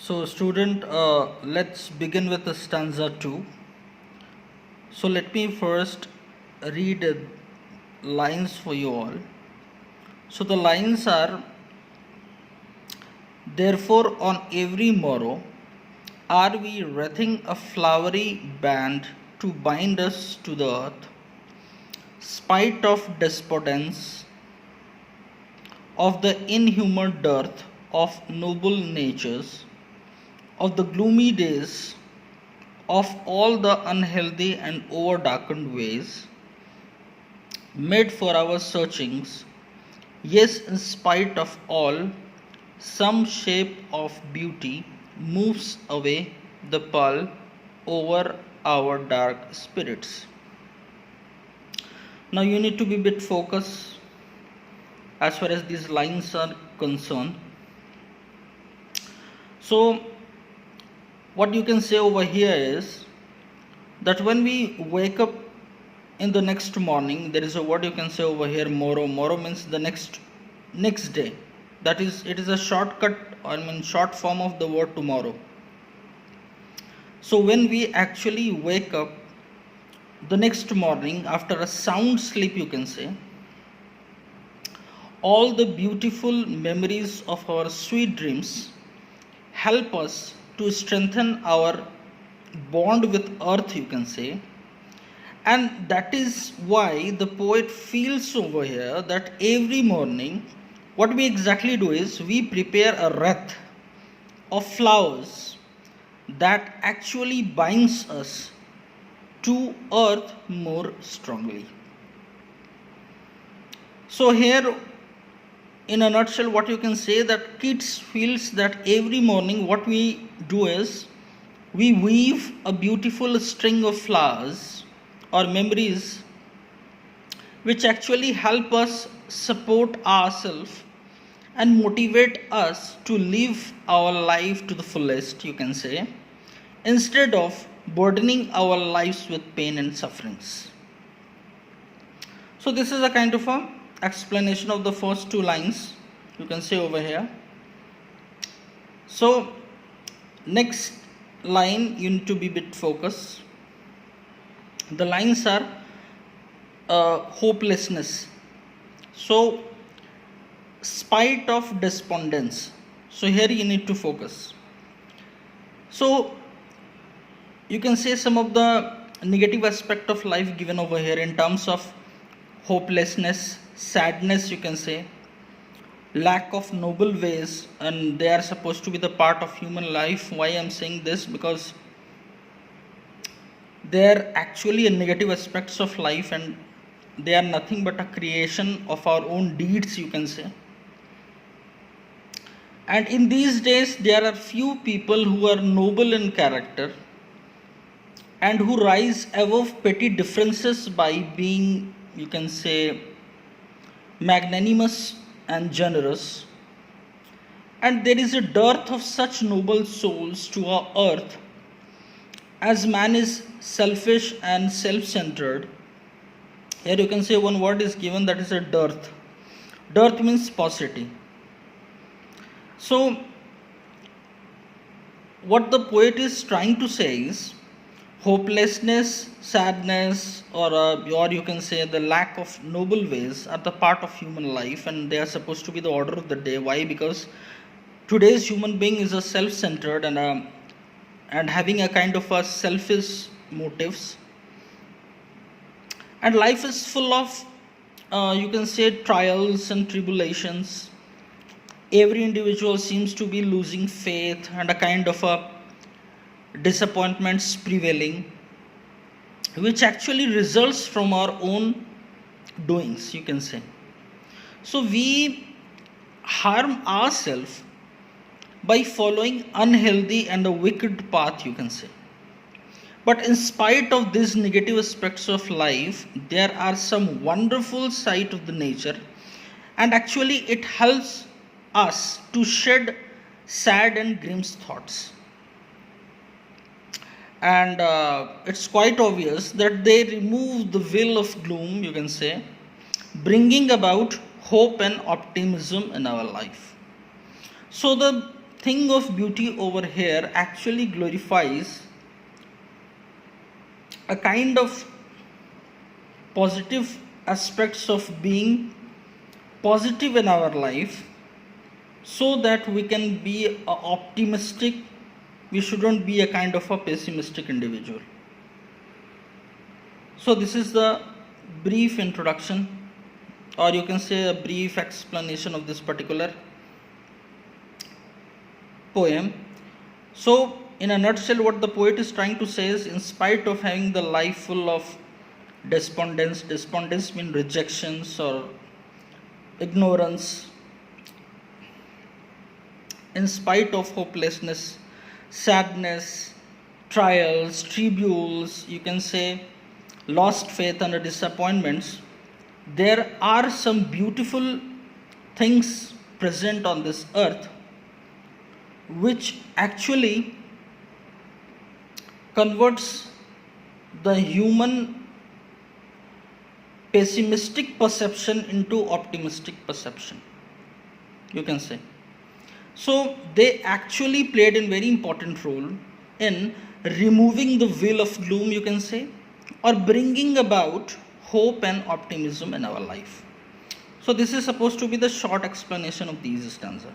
So, student, let's begin with the stanza 2. So, let me first read lines for you all. So, the lines are: Therefore, on every morrow are we wreathing a flowery band to bind us to the earth, spite of despondence, of the inhuman dearth of noble natures, of the gloomy days, of all the unhealthy and over darkened ways made for our searchings. Yes, in spite of all, some shape of beauty moves away the pall over our dark spirits. Now you need to be a bit focused as far as these lines are concerned. So what you can say over here is that when we wake up in the next morning, there is a word you can say over here, morrow. Morrow means the next day. That is, it is a shortcut, short form of the word tomorrow. So when we actually wake up the next morning after a sound sleep, you can say, all the beautiful memories of our sweet dreams help us to strengthen our bond with earth, you can say. And that is why the poet feels over here that every morning what we exactly do is we prepare a wreath of flowers that actually binds us to earth more strongly. So here, in a nutshell, what you can say, that Keats feels that every morning what we do is we weave a beautiful string of flowers or memories which actually help us support ourselves and motivate us to live our life to the fullest, you can say, instead of burdening our lives with pain and sufferings. So this is a kind of a explanation of the first two lines, you can say over here. So next line, you need to be a bit focused. The lines are hopelessness. So spite of despondence. So here you need to focus. So you can say some of the negative aspect of life given over here in terms of hopelessness, sadness, you can say, lack of noble ways, and they are supposed to be the part of human life. Why I'm saying this? Because they are actually negative aspects of life, and they are nothing but a creation of our own deeds, you can say. And in these days, there are few people who are noble in character and who rise above petty differences by being, you can say, magnanimous and generous. And there is a dearth of such noble souls to our earth, as man is selfish and self-centered. Here you can say one word is given, that is a dearth. Dearth means paucity. So what the poet is trying to say is hopelessness, sadness, or you can say the lack of noble ways are the part of human life, and they are supposed to be the order of the day. Why? Because today's human being is a self-centered and having a kind of a selfish motives, and life is full of you can say trials and tribulations. Every individual seems to be losing faith, and a kind of a disappointments prevailing, which actually results from our own doings, you can say. So we harm ourselves by following unhealthy and a wicked path, you can say. But in spite of these negative aspects of life, there are some wonderful side of the nature, and actually it helps us to shed sad and grim thoughts. And it's quite obvious that they remove the veil of gloom, you can say, bringing about hope and optimism in our life. So the thing of beauty over here actually glorifies a kind of positive aspects of being positive in our life, so that we can be optimistic. We shouldn't be a kind of a pessimistic individual. So this is the brief introduction, or you can say a brief explanation of this particular poem. So in a nutshell, what the poet is trying to say is, in spite of having the life full of despondence mean rejections or ignorance, in spite of hopelessness, sadness, trials, tributes, you can say lost faith and disappointments, there are some beautiful things present on this earth which actually converts the human pessimistic perception into optimistic perception, you can say. So they actually played a very important role in removing the veil of gloom, you can say, or bringing about hope and optimism in our life. So this is supposed to be the short explanation of these stanza.